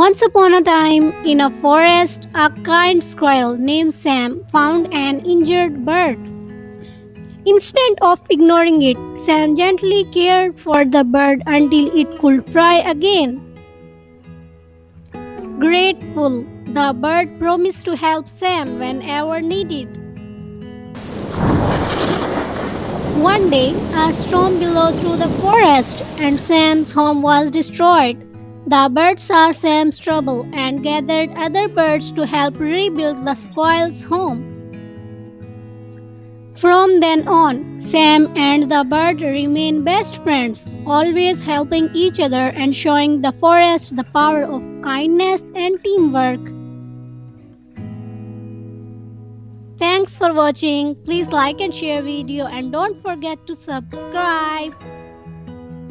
Once upon a time, in a forest, a kind squirrel named Sam found an injured bird. Instead of ignoring it, Sam gently cared for the bird until it could fly again. Grateful, the bird promised to help Sam whenever needed. One day, a storm blew through the forest and Sam's home was destroyed. The bird saw Sam's trouble and gathered other birds to help rebuild the squirrel's home. From then on, Sam and the bird remain best friends, always helping each other and showing the forest the power of kindness and teamwork. Thanks for watching. Please like and share video and don't forget to subscribe.